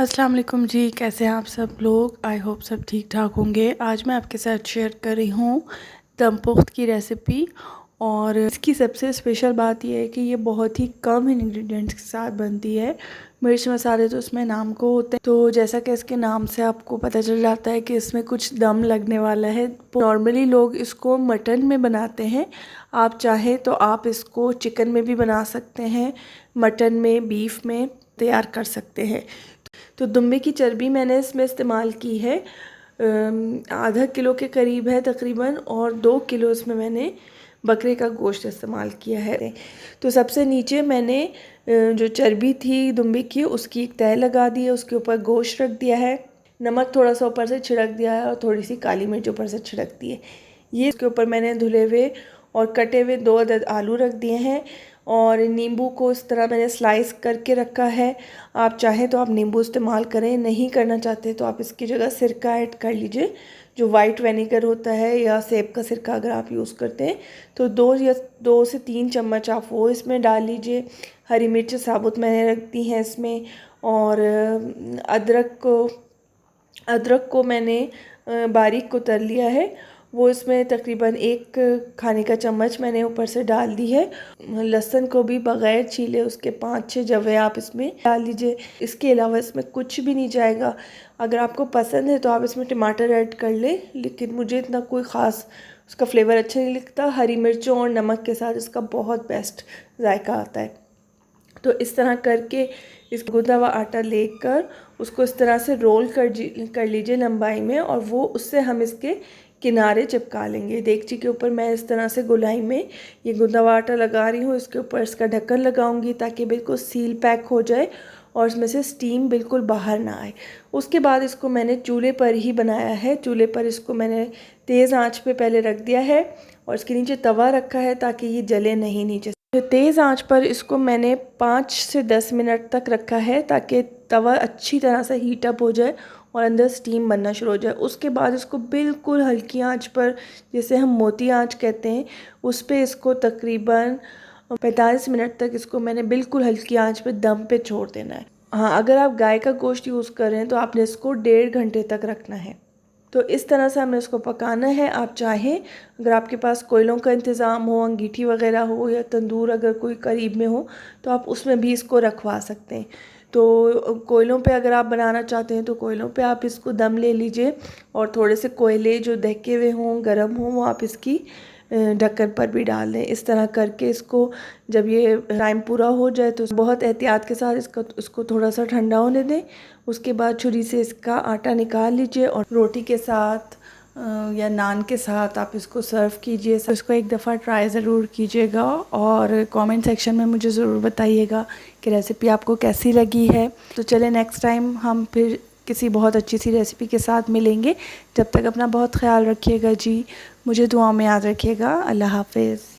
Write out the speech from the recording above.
अस्सलाम वालेकुम जी, कैसे हैं आप सब लोग। आई होप सब ठीक ठाक होंगे। आज मैं आपके साथ शेयर कर रही हूँ दम पुख्त की रेसिपी। और इसकी सबसे स्पेशल बात यह है कि ये बहुत ही कम इंग्रेडिएंट्स के साथ बनती है। मिर्च मसाले तो इसमें नाम को होते हैं, तो जैसा कि इसके नाम से आपको पता चल जाता है कि इसमें कुछ दम लगने वाला है। नॉर्मली लोग इसको मटन में बनाते हैं, आप चाहें तो आप इसको चिकन में भी बना सकते हैं, मटन में, बीफ में तैयार कर सकते हैं। तो दुम्बे की चर्बी मैंने इसमें इस्तेमाल की है, आधा किलो के करीब है तकरीबन, और 2 किलो इसमें मैंने बकरे का गोश्त इस्तेमाल किया है। तो सबसे नीचे मैंने जो चर्बी थी दुम्बे की उसकी एक तह लगा दी है, उसके ऊपर गोश्त रख दिया है, नमक थोड़ा सा ऊपर से छिड़क दिया है और थोड़ी सी काली मिर्च ऊपर से छिड़क दी है। ये इसके ऊपर मैंने धुले हुए और कटे हुए 2 अदद आलू रख दिए हैं, और नींबू को इस तरह मैंने स्लाइस करके रखा है। आप चाहें तो आप नींबू इस्तेमाल करें, नहीं करना चाहते तो आप इसकी जगह सिरका ऐड कर लीजिए, जो वाइट विनेगर होता है, या सेब का सिरका अगर आप यूज़ करते हैं तो 2 से 3 चम्मच आप वो इसमें डाल लीजिए। हरी मिर्च साबुत मैंने रख दी हैं इसमें, और अदरक को मैंने बारीक कुतर लिया है, वो इसमें तकरीबन 1 खाने का चम्मच मैंने ऊपर से डाल दी है। लहसुन को भी बग़ैर छीले उसके 5-6 जवे आप इसमें डाल दीजिए। इसके अलावा इसमें कुछ भी नहीं जाएगा। अगर आपको पसंद है तो आप इसमें टमाटर ऐड कर लें, लेकिन मुझे इतना कोई ख़ास उसका फ्लेवर अच्छा नहीं लगता। हरी मिर्चों और नमक के साथ इसका बहुत बेस्ट जायका आता है। तो इस तरह करके इस गूंदा हुआ आटा लेकर उसको इस तरह से रोल कर लीजिए लंबाई में, और वो उससे हम इसके किनारे चिपका लेंगे। देगची के ऊपर मैं इस तरह से गोलाई में ये गूंदा हुआ आटा लगा रही हूँ, इसके ऊपर इसका ढक्कन लगाऊंगी ताकि बिल्कुल सील पैक हो जाए और इसमें से स्टीम बिल्कुल बाहर ना आए। उसके बाद इसको मैंने चूल्हे पर ही बनाया है। चूल्हे पर इसको मैंने तेज़ आंच पे पहले रख दिया है और इसके नीचे तवा रखा है ताकि ये जले नहीं नीचे। तेज़ आंच पर इसको मैंने 5 से 10 मिनट तक रखा है ताकि तवा अच्छी तरह से हीट अप हो जाए और अंदर स्टीम बनना शुरू हो जाए। उसके बाद इसको बिल्कुल हल्की आंच पर, जैसे हम मोटी आंच कहते हैं, उस पे इसको तकरीबन 45 मिनट तक इसको मैंने बिल्कुल हल्की आंच पे दम पे छोड़ देना है। हाँ, अगर आप गाय का गोश्त यूज़ कर रहे हैं तो आपने इसको 1.5 घंटे तक रखना है। तो इस तरह से हमें इसको पकाना है। आप चाहें, अगर आपके पास कोयलों का इंतज़ाम हो, अंगीठी वगैरह हो, या तंदूर अगर कोई करीब में हो, तो आप उसमें भी इसको रखवा सकते हैं। तो कोयलों पे अगर आप बनाना चाहते हैं तो कोयलों पे आप इसको दम ले लीजिए, और थोड़े से कोयले जो दहके हुए हों, गर्म हों, वो आप इसकी ढक्कन पर भी डाल दें। इस तरह करके इसको जब ये टाइम पूरा हो जाए तो बहुत एहतियात के साथ इसको थोड़ा सा ठंडा होने दें। उसके बाद छुरी से इसका आटा निकाल लीजिए और रोटी के साथ या नान के साथ आप इसको सर्व कीजिए। इसको एक दफ़ा ट्राई ज़रूर कीजिएगा और कमेंट सेक्शन में मुझे ज़रूर बताइएगा कि रेसिपी आपको कैसी लगी है। तो चले नेक्स्ट टाइम हम फिर किसी बहुत अच्छी सी रेसिपी के साथ मिलेंगे। जब तक अपना बहुत ख्याल रखिएगा जी, मुझे दुआओं में याद रखिएगा। अल्लाह हाफ़िज़।